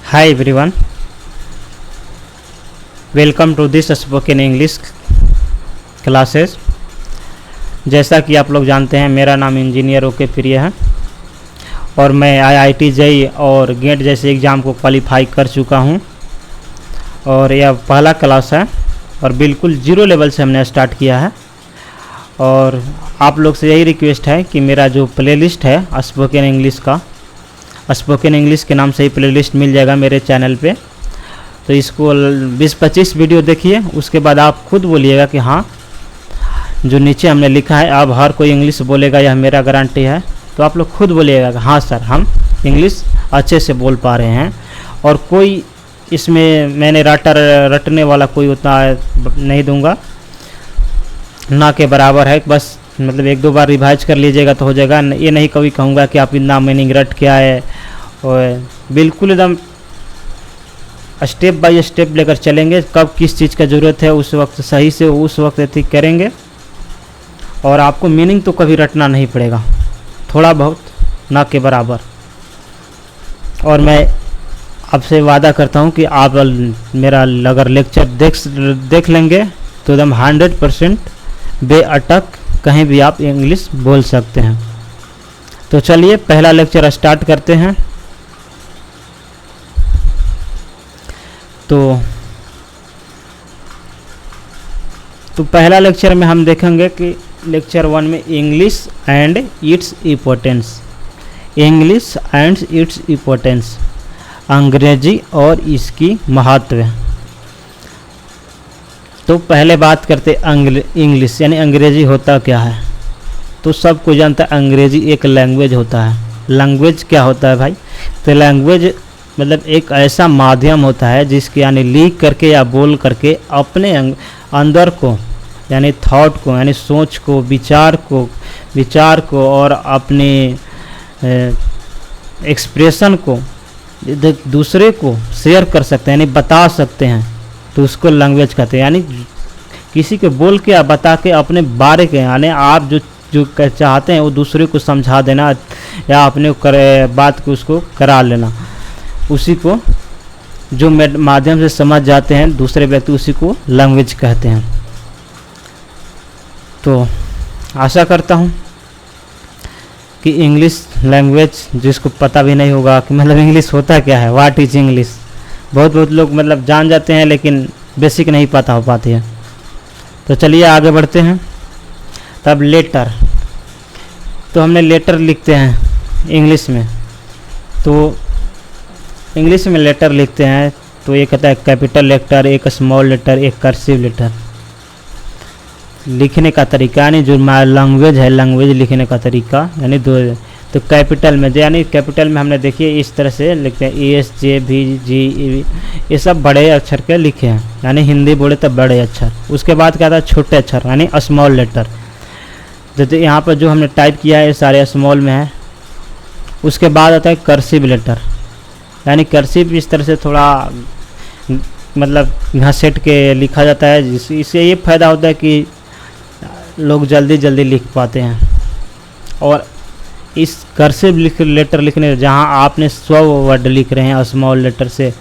Hi everyone, welcome to this spoken English classes। जैसा कि आप लोग जानते हैं मेरा नाम इंजीनियर ओके प्रिय है और मैं IIT जेईई और गेट जैसे एग्ज़ाम को क्वालिफाई कर चुका हूं और यह पहला क्लास है और बिल्कुल ज़ीरो लेवल से हमने स्टार्ट किया है। और आप लोग से यही रिक्वेस्ट है कि मेरा जो प्लेलिस्ट है स्पोकन इंग्लिश का, स्पोकन इंग्लिश के नाम से ही प्लेलिस्ट मिल जाएगा मेरे चैनल पे, तो इसको 20-25 वीडियो देखिए। उसके बाद आप खुद बोलिएगा कि हाँ, जो नीचे हमने लिखा है अब हर कोई इंग्लिश बोलेगा यह मेरा गारंटी है, तो आप लोग खुद बोलिएगा कि हाँ सर हम इंग्लिश अच्छे से बोल पा रहे हैं। और कोई इसमें मैंने रटने वाला कोई उतना नहीं दूंगा, ना के बराबर है, बस मतलब 1-2 बार रिवाइज कर लीजिएगा तो हो जाएगा। ये नहीं कभी कहूँगा कि आप इतना मीनिंग रट के आए, और बिल्कुल एकदम स्टेप बाय स्टेप लेकर चलेंगे। कब किस चीज़ का ज़रूरत है उस वक्त सही से उस वक्त ठीक करेंगे, और आपको मीनिंग तो कभी रटना नहीं पड़ेगा, थोड़ा बहुत ना के बराबर। और मैं आपसे वादा करता हूँ कि आप मेरा अगर लेक्चर देख लेंगे तो एकदम 100% बेअटक कहीं भी आप इंग्लिश बोल सकते हैं। तो चलिए पहला लेक्चर स्टार्ट करते हैं। तो पहला लेक्चर में हम देखेंगे कि लेक्चर 1 में English and its importance, English and its importance, अंग्रेजी और इसकी महत्व। तो पहले बात करते इंग्लिश यानी अंग्रेजी होता क्या है। तो सबको जानता है अंग्रेजी एक लैंग्वेज होता है। लैंग्वेज क्या होता है भाई? तो लैंग्वेज मतलब एक ऐसा माध्यम होता है जिसके यानी लिख करके या बोल करके अपने अंदर को यानी थॉट को यानी सोच को विचार को और अपने एक्सप्रेशन को दूसरे को शेयर कर सकते हैं यानी बता सकते हैं, तो उसको लैंग्वेज कहते हैं। यानी किसी को बोल के या बता के अपने बारे के यानी आप जो चाहते हैं वो दूसरे को समझा देना या अपने बात को उसको करा लेना, उसी को जो माध्यम से समझ जाते हैं दूसरे व्यक्ति, उसी को लैंग्वेज कहते हैं। तो आशा करता हूँ कि इंग्लिश लैंग्वेज जिसको पता भी नहीं होगा कि मतलब इंग्लिश होता क्या है, व्हाट इज इंग्लिश, बहुत लोग मतलब जान जाते हैं लेकिन बेसिक नहीं पता हो पाती है। तो चलिए आगे बढ़ते हैं। तब लेटर, तो हमने लेटर लिखते हैं इंग्लिश में। तो इंग्लिश में लेटर लिखते हैं तो एक कहता है कैपिटल लेटर, एक स्मॉल लेटर, एक कर्सिव लेटर। लिखने का तरीका यानी जो लैंग्वेज है, लैंग्वेज लिखने का तरीका यानी दो। तो कैपिटल में यानी कैपिटल में हमने देखिए इस तरह से लिखते हैं ESJVG, ये सब बड़े अक्षर के लिखे हैं, यानी हिंदी बोले तो बड़े अक्षर। उसके बाद क्या आता है छोटे अक्षर यानी स्मॉल लेटर। जैसे यहाँ पर जो हमने टाइप किया है ये सारे स्मॉल में है। उसके बाद आता है कर्सिव लेटर, यानी कर्सिव इस तरह से थोड़ा मतलब घसेट के लिखा जाता है, इससे ये फ़ायदा होता है कि लोग जल्दी लिख पाते हैं। और इस कर्सिव लेटर लिखने जहाँ आपने 100 वर्ड लिख रहे हैं स्मॉल लेटर से,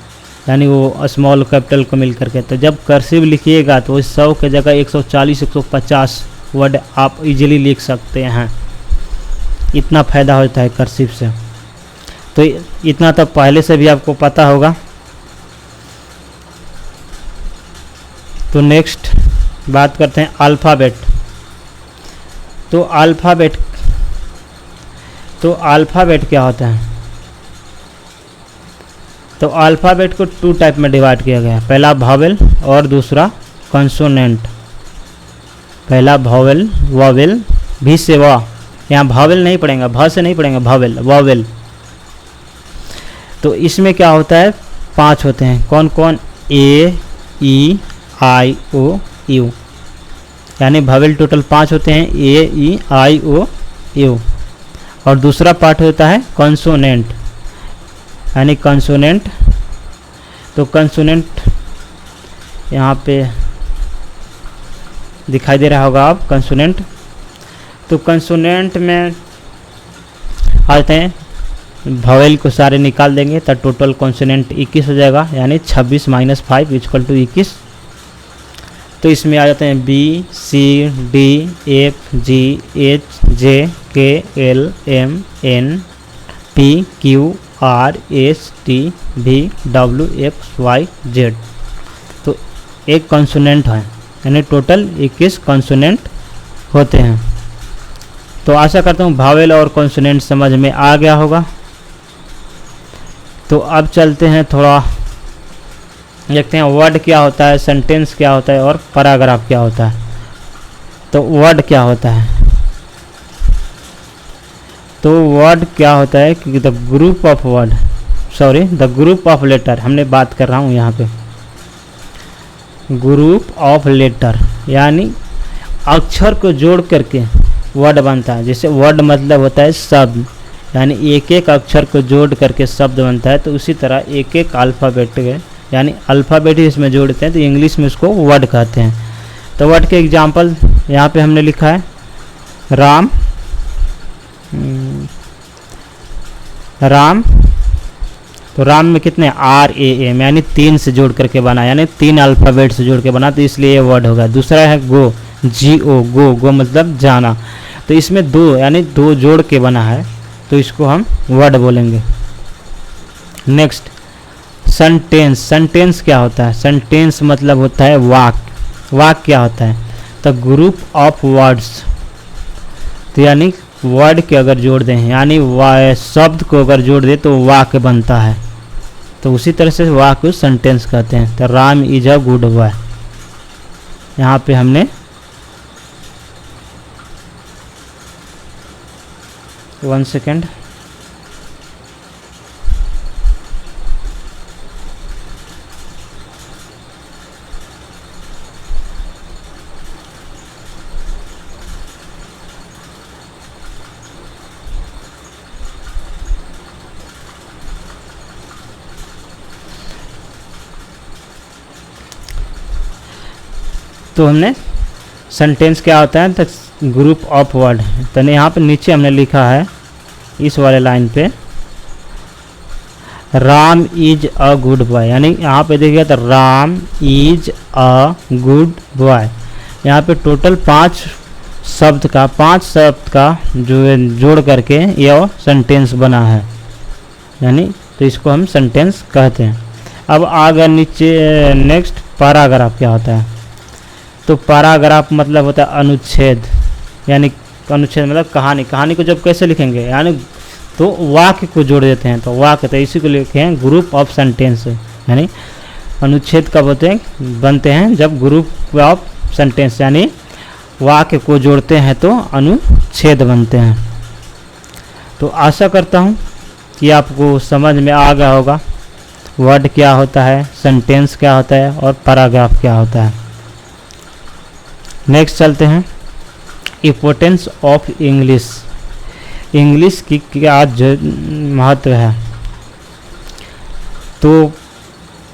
यानी वो स्मॉल कैपिटल को मिल करके, तो जब कर्सिव लिखिएगा तो 100 के जगह 140-150 वर्ड आप इजीली लिख सकते हैं। इतना फ़ायदा होता है कर्सिव से। तो इतना तो पहले से भी आपको पता होगा। तो नेक्स्ट बात करते हैं अल्फ़ाबेट। तो अल्फ़ाबेट क्या होता है? तो अल्फ़ाबेट को 2 टाइप में डिवाइड किया गया है, पहला वॉवेल और दूसरा कंसोनेंट। पहला वॉवेल भी से वा, यहाँ वॉवेल नहीं पढ़ेंगे, भ से नहीं पढ़ेंगे, वॉवेल। तो इसमें क्या होता है 5 होते हैं। कौन कौन? A-E-I-O-U, यानी वॉवेल टोटल 5 होते हैं, A-E-I-O-U। और दूसरा पार्ट होता है कंसोनेंट, यानी कंसोनेंट। तो कंसोनेंट यहाँ पे दिखाई दे रहा होगा आप, कंसोनेंट। तो कंसोनेंट में आते हैं भावेल को सारे निकाल देंगे तो टोटल कॉन्सोनेंट 21 हो जाएगा, यानी 26 - 5 = 21। तो इसमें आ जाते हैं B, C, D, F, G, H, J, K, L, M, N, P, Q, R, S, T, V, W, X, Y, Z. तो एक कॉन्सोनेंट है, यानी टोटल 21 कॉन्सोनेंट होते हैं। तो आशा करता हूँ भावेल और कॉन्सोनेंट समझ में आ गया होगा। तो अब चलते हैं, थोड़ा देखते हैं वर्ड क्या होता है, सेंटेंस क्या होता है और पैराग्राफ क्या होता है। तो वर्ड क्या होता है, तो वर्ड क्या होता है कि the group of word, sorry the group of letter, हमने बात कर रहा हूँ यहाँ पे ग्रुप ऑफ लेटर, यानी अक्षर को जोड़ करके वर्ड बनता है। जैसे वर्ड मतलब होता है शब्द, यानी एक एक अक्षर को जोड़ करके शब्द बनता है। तो उसी तरह एक एक अल्फ़ाबेट के, यानी अल्फ़ाबेट ही इसमें जोड़ते हैं, तो इंग्लिश में उसको वर्ड कहते हैं। तो वर्ड के एग्जांपल यहाँ पे हमने लिखा है राम, राम। तो राम में कितने RAM, यानी 3 से जोड़ करके बना, यानी 3 अल्फ़ाबेट से जोड़ के बना, तो इसलिए ये वर्ड होगा। दूसरा है गो, GO, गो मतलब जाना। तो इसमें 2, यानी 2 जोड़ के बना है, तो इसको हम वर्ड बोलेंगे। नेक्स्ट सेंटेंस, सेंटेंस क्या होता है, सेंटेंस मतलब होता है वाक्य। वाक्य क्या होता है, तो ग्रुप ऑफ वर्ड्स, तो यानी वर्ड के अगर जोड़ दें, यानी शब्द को अगर जोड़ दे तो वाक्य बनता है। तो उसी तरह से वाक्य सेंटेंस कहते हैं। तो Ram is a good boy, यहाँ पे हमने 1 सेकेंड, तो हमने सेंटेंस क्या होता है, तो ग्रुप ऑफ वर्ड। तो यहाँ पे नीचे हमने लिखा है इस वाले लाइन पे Ram is a good boy, यानी यहाँ पे देखिए तो Ram is a good boy. यहाँ पे टोटल 5 शब्द का जो जोड़ करके यह सेंटेंस बना है, यानी तो इसको हम सेंटेंस कहते हैं। अब आगे नीचे नेक्स्ट पैराग्राफ क्या होता है, तो पैराग्राफ मतलब होता है अनुच्छेद, यानी अनुच्छेद मतलब कहानी। कहानी को जब कैसे लिखेंगे, यानी तो वाक्य को जोड़ देते हैं, तो वाक्य, तो इसी को लिखे हैं ग्रुप ऑफ सेंटेंस। यानी अनुच्छेद कब होते हैं, बनते हैं जब ग्रुप ऑफ सेंटेंस, यानी वाक्य को जोड़ते हैं तो अनुच्छेद बनते हैं। तो आशा करता हूँ कि आपको समझ में आ गया होगा वर्ड क्या होता है, सेंटेंस क्या होता है और पैराग्राफ क्या होता है। नेक्स्ट चलते हैं इम्पोर्टेंस ऑफ इंग्लिश। इंग्लिश की क्या महत्व है, तो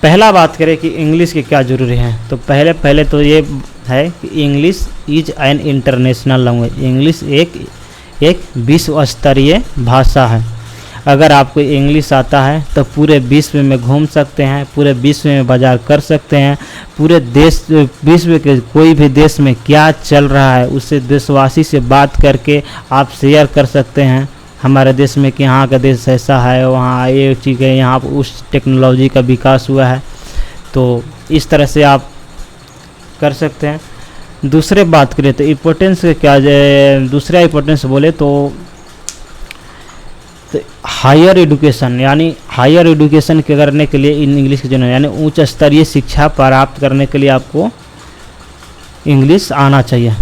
पहला बात करें कि इंग्लिश की क्या ज़रूरी है, तो पहले तो ये है कि English is an international language. English एक विश्व स्तरीय भाषा है। अगर आपको इंग्लिश आता है तो पूरे विश्व में घूम सकते हैं, पूरे विश्व में बाजार कर सकते हैं, पूरे देश विश्व के कोई भी देश में क्या चल रहा है उससे देशवासी से बात करके आप शेयर कर सकते हैं हमारे देश में कि यहाँ का देश ऐसा है, वहाँ ये चीज़ है, यहाँ उस टेक्नोलॉजी का विकास हुआ है। तो इस तरह से आप कर सकते हैं। दूसरे बात करें तो इम्पोर्टेंस क्या, दूसरा इम्पोर्टेंस बोले तो हायर एजुकेशन, यानी हायर एजुकेशन करने के लिए इन इंग्लिश की जरूरत है, यानी उच्च स्तरीय शिक्षा प्राप्त करने के लिए आपको इंग्लिश आना चाहिए।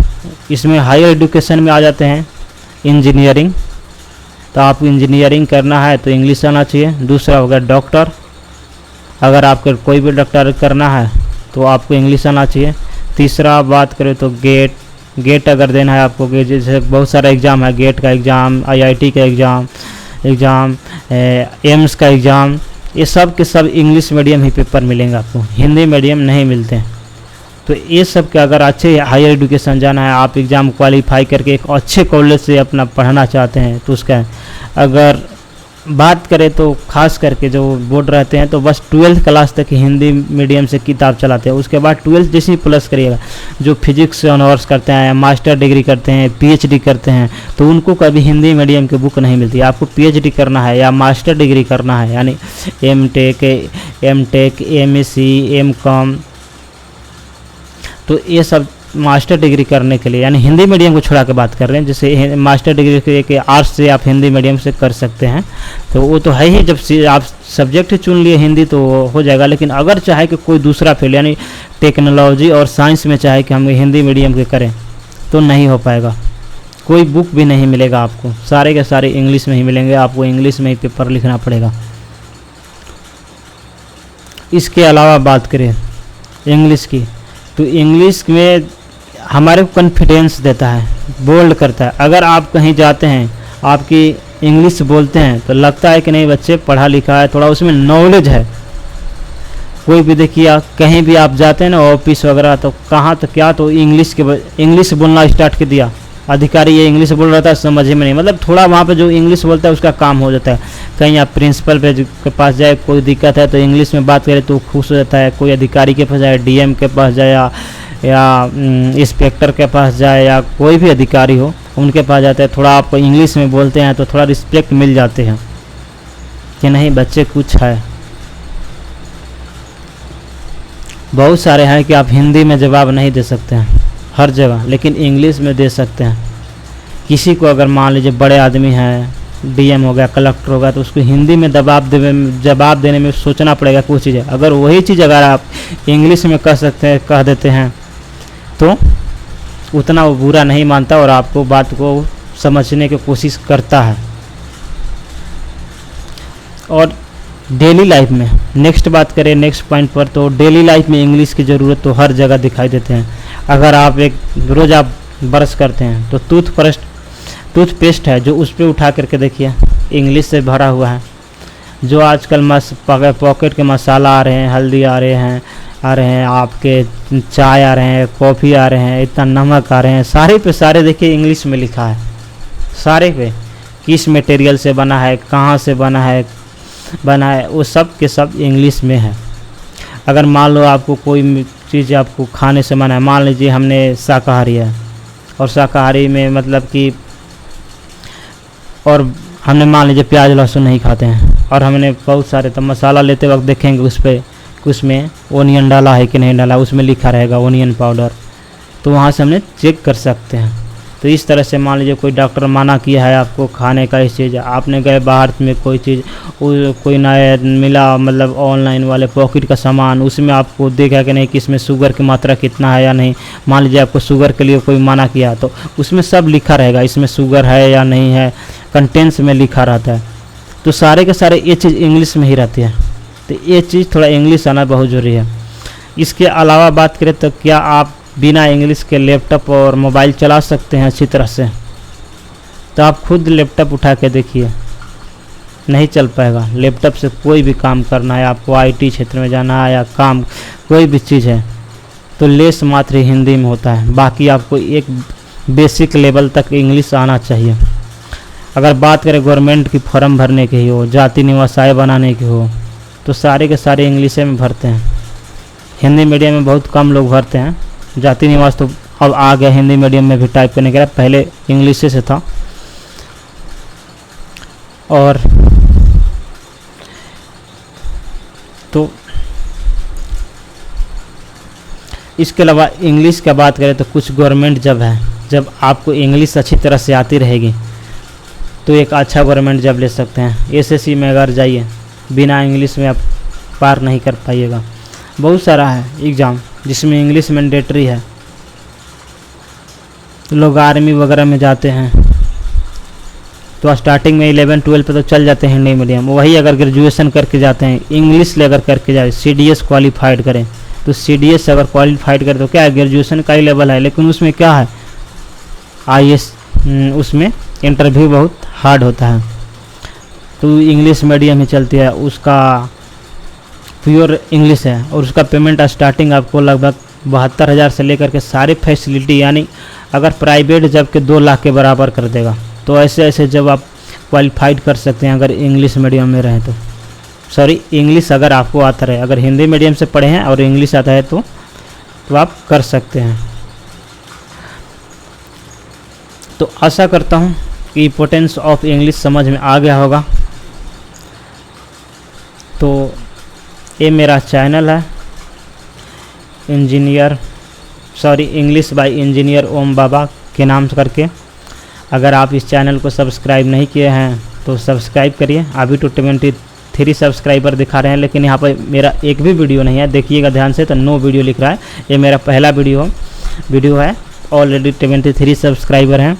इसमें हायर एजुकेशन में आ जाते हैं इंजीनियरिंग, तो आपको इंजीनियरिंग करना है तो इंग्लिश आना चाहिए। दूसरा हो गया डॉक्टर, अगर आपको कोई भी डॉक्टर करना है तो आपको इंग्लिश आना चाहिए। तीसरा बात करें तो गेट अगर देना है आपको, जैसे बहुत सारा एग्ज़ाम है, गेट का एग्ज़ाम, IIT का एग्ज़ाम, एम्स का एग्ज़ाम, ये सब के सब इंग्लिश मीडियम ही पेपर मिलेंगे आपको, हिंदी मीडियम नहीं मिलते हैं। तो ये सब के अगर अच्छे हायर एजुकेशन जाना है, आप एग्ज़ाम क्वालिफाई करके एक अच्छे कॉलेज से अपना पढ़ना चाहते हैं तो उसका अगर बात करें तो खास करके जो बोर्ड रहते हैं तो बस 12th क्लास तक हिंदी मीडियम से किताब चलाते हैं। उसके बाद 12th जैसे ही प्लस करिएगा, जो फिजिक्स से ऑनर्स करते हैं, मास्टर डिग्री करते हैं, पीएचडी करते हैं, तो उनको कभी हिंदी मीडियम की बुक नहीं मिलती। आपको पीएचडी करना है या मास्टर डिग्री करना है, यानी एमटेक, एमएससी, एमकॉम, तो ये सब मास्टर डिग्री करने के लिए, यानी हिंदी मीडियम को छोड़ा के बात कर रहे हैं। जैसे मास्टर डिग्री के आर्ट्स से आप हिंदी मीडियम से कर सकते हैं, तो वो तो है ही। जब आप सब्जेक्ट चुन लिए हिंदी तो हो जाएगा। लेकिन अगर चाहे कि कोई दूसरा फील्ड यानी टेक्नोलॉजी और साइंस में चाहे कि हम हिंदी मीडियम के करें, तो नहीं हो पाएगा। कोई बुक भी नहीं मिलेगा आपको, सारे के सारे इंग्लिश में ही मिलेंगे। आपको इंग्लिश में ही पेपर लिखना पड़ेगा। इसके अलावा बात करें इंग्लिश की, तो इंग्लिश में हमारे को कॉन्फिडेंस देता है, बोल्ड करता है। अगर आप कहीं जाते हैं, आपकी इंग्लिश बोलते हैं, तो लगता है कि नहीं बच्चे पढ़ा लिखा है, थोड़ा उसमें नॉलेज है। कोई भी देखिए, कहीं भी आप जाते हैं ना, ऑफिस वगैरह, तो कहाँ तो क्या तो इंग्लिश बोलना स्टार्ट कर दिया। अधिकारी ये इंग्लिश बोल रहा था, समझ में नहीं, मतलब थोड़ा वहाँ पे जो इंग्लिश बोलता है उसका काम हो जाता है। कहीं आप प्रिंसिपल के पास जाए, कोई दिक्कत है तो इंग्लिश में बात करें तो खुश हो जाता है। कोई अधिकारी के पास जाए, डीएम के पास जाए या इंस्पेक्टर के पास जाए, या कोई भी अधिकारी हो उनके पास जाते हैं, थोड़ा आप इंग्लिश में बोलते हैं तो थोड़ा रिस्पेक्ट मिल जाते हैं कि नहीं बच्चे कुछ है। बहुत सारे हैं कि आप हिंदी में जवाब नहीं दे सकते हैं हर जगह, लेकिन इंग्लिश में दे सकते हैं। किसी को अगर मान लीजिए बड़े आदमी हैं, डीएम हो गया, कलेक्टर हो गया, तो उसको हिंदी में जवाब देने में सोचना पड़ेगा कुछ चीज़ें। अगर वही चीज़ अगर आप इंग्लिश में कह देते हैं तो उतना वो बुरा नहीं मानता और आपको बात को समझने की कोशिश करता है। और डेली लाइफ में नेक्स्ट बात करें, नेक्स्ट पॉइंट पर, तो डेली लाइफ में इंग्लिश की ज़रूरत तो हर जगह दिखाई देते हैं। अगर आप रोज़ आप ब्रश करते हैं तो टूथपेस्ट है जो उस पर उठा करके देखिए, इंग्लिश से भरा हुआ है। जो आजकल पॉकेट के मसाला आ रहे हैं, हल्दी आ रहे हैं, आपके चाय आ रहे हैं, कॉफ़ी आ रहे हैं, इतना नमक आ रहे हैं, सारे पे सारे देखिए इंग्लिश में लिखा है। सारे पे किस मटेरियल से बना है, कहाँ से बना है, वो सब के सब इंग्लिश में है। अगर मान लो आपको कोई चीज़ आपको खाने से मना है, मान लीजिए हमने शाकाहारी है और शाकाहारी में मतलब कि, और हमने मान लीजिए प्याज लहसुन नहीं खाते हैं और हमने बहुत सारे, तो मसाला लेते वक्त देखेंगे उस पर उसमें ओनियन डाला है कि नहीं डाला, उसमें लिखा रहेगा ओनियन पाउडर, तो वहाँ से हमने चेक कर सकते हैं। तो इस तरह से मान लीजिए कोई डॉक्टर मना किया है आपको खाने का इस चीज़, आपने गए बाहर में कोई चीज़ कोई नया मिला, मतलब ऑनलाइन वाले पॉकेट का सामान, उसमें आपको देखा कि नहीं कि इसमें शुगर की मात्रा कितना है या नहीं। मान लीजिए आपको शुगर के लिए कोई मना किया तो उसमें सब लिखा रहेगा, इसमें शुगर है या नहीं है, कंटेंट्स में लिखा रहता है। तो सारे के सारे ये चीज़ इंग्लिश में ही रहती है। तो ये चीज़ थोड़ा इंग्लिश आना बहुत ज़रूरी है। इसके अलावा बात करें तो क्या आप बिना इंग्लिश के लैपटॉप और मोबाइल चला सकते हैं अच्छी तरह से? तो आप खुद लैपटॉप उठा के देखिए, नहीं चल पाएगा। लैपटॉप से कोई भी काम करना है, आपको आईटी क्षेत्र में जाना है या काम कोई भी चीज़ है, तो लेस मात्र हिंदी में होता है। बाकी आपको एक बेसिक लेवल तक इंग्लिश आना चाहिए। अगर बात करें गवर्नमेंट की फॉर्म भरने की हो, जाति निवास आय बनाने की हो, तो सारे के सारे इंग्लिश में भरते हैं। हिंदी मीडियम में बहुत कम लोग भरते हैं। जाति निवास तो अब आ गया हिंदी मीडियम में भी टाइप करने के लिए, पहले इंग्लिश से था। और तो इसके अलावा इंग्लिश का बात करें तो कुछ गवर्नमेंट जब आपको इंग्लिश अच्छी तरह से आती रहेगी तो एक अच्छा गवर्नमेंट जॉब ले सकते हैं। एसएससी में अगर जाइए, बिना इंग्लिश में आप पार नहीं कर पाइएगा। बहुत सारा है एग्ज़ाम जिसमें इंग्लिश मैंडेटरी है। लोग आर्मी वगैरह में जाते हैं तो स्टार्टिंग में 11-12 पे तो चल जाते हैं हिंदी मीडियम। वही अगर ग्रेजुएशन करके जाते हैं, इंग्लिश ले अगर करके जाए, सीडीएस क्वालिफाइड करें, तो सीडीएस अगर क्वालिफाइड करें तो क्या है, ग्रेजुएशन का ही लेवल है, लेकिन उसमें क्या है, आईएएस, उसमें इंटरव्यू बहुत हार्ड होता है। तो इंग्लिश मीडियम ही चलती है, उसका प्योर इंग्लिश है और उसका पेमेंट स्टार्टिंग आपको लगभग 72,000 से लेकर के सारे फैसिलिटी, यानी अगर प्राइवेट जब के 2 लाख के बराबर कर देगा। तो ऐसे ऐसे जब आप क्वालिफाइड कर सकते हैं अगर इंग्लिश मीडियम में रहें तो। सॉरी, इंग्लिश अगर आपको आता रहे, अगर हिंदी मीडियम से पढ़े हैं और इंग्लिश आता है तो आप कर सकते हैं। तो आशा करता हूँ कि इम्पोर्टेंस ऑफ इंग्लिश समझ में आ गया होगा। तो ये मेरा चैनल है इंग्लिश बाय इंजीनियर ओम बाबा के नाम से करके। अगर आप इस चैनल को सब्सक्राइब नहीं किए हैं तो सब्सक्राइब करिए। अभी तो 23 सब्सक्राइबर दिखा रहे हैं, लेकिन यहाँ पर मेरा एक भी वीडियो नहीं है, देखिएगा ध्यान से, तो नो वीडियो लिख रहा है। ये मेरा पहला वीडियो है। ऑलरेडी 23 सब्सक्राइबर हैं।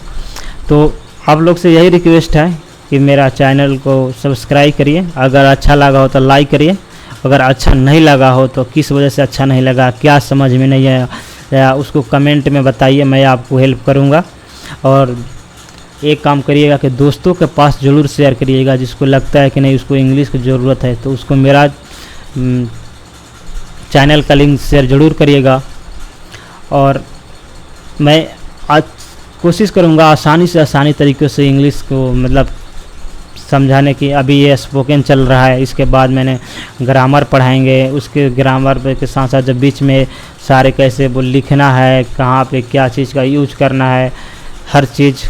तो आप लोग से यही रिक्वेस्ट है कि मेरा चैनल को सब्सक्राइब करिए। अगर अच्छा लगा हो तो लाइक करिए, अगर अच्छा नहीं लगा हो तो किस वजह से अच्छा नहीं लगा, क्या समझ में नहीं आया, उसको कमेंट में बताइए, मैं आपको हेल्प करूँगा। और एक काम करिएगा कि दोस्तों के पास ज़रूर शेयर करिएगा, जिसको लगता है कि नहीं उसको इंग्लिश की ज़रूरत है, तो उसको मेरा चैनल का लिंक शेयर ज़रूर करिएगा। और मैं आज कोशिश करूँगा आसानी से आसानी तरीक़े से इंग्लिश को मतलब समझाने की। अभी ये स्पोकन चल रहा है, इसके बाद मैंने ग्रामर पढ़ाएंगे। उसके ग्रामर के साथ साथ जब बीच में सारे कैसे वो लिखना है, कहाँ पे क्या चीज़ का यूज करना है, हर चीज़।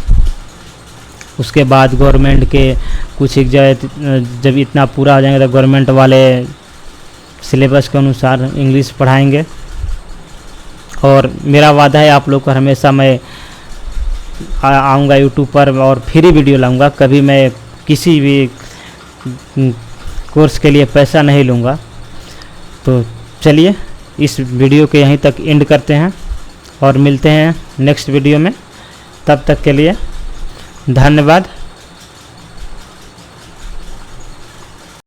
उसके बाद गवर्नमेंट के कुछ जब इतना पूरा हो जाएंगे तो गवर्नमेंट वाले सिलेबस के अनुसार इंग्लिश पढ़ाएंगे। और मेरा वादा है आप लोग को, हमेशा मैं आऊँगा यूट्यूब पर और फ्री वीडियो लाऊंगा। कभी मैं किसी भी कोर्स के लिए पैसा नहीं लूँगा। तो चलिए इस वीडियो के यहीं तक एंड करते हैं और मिलते हैं नेक्स्ट वीडियो में। तब तक के लिए धन्यवाद।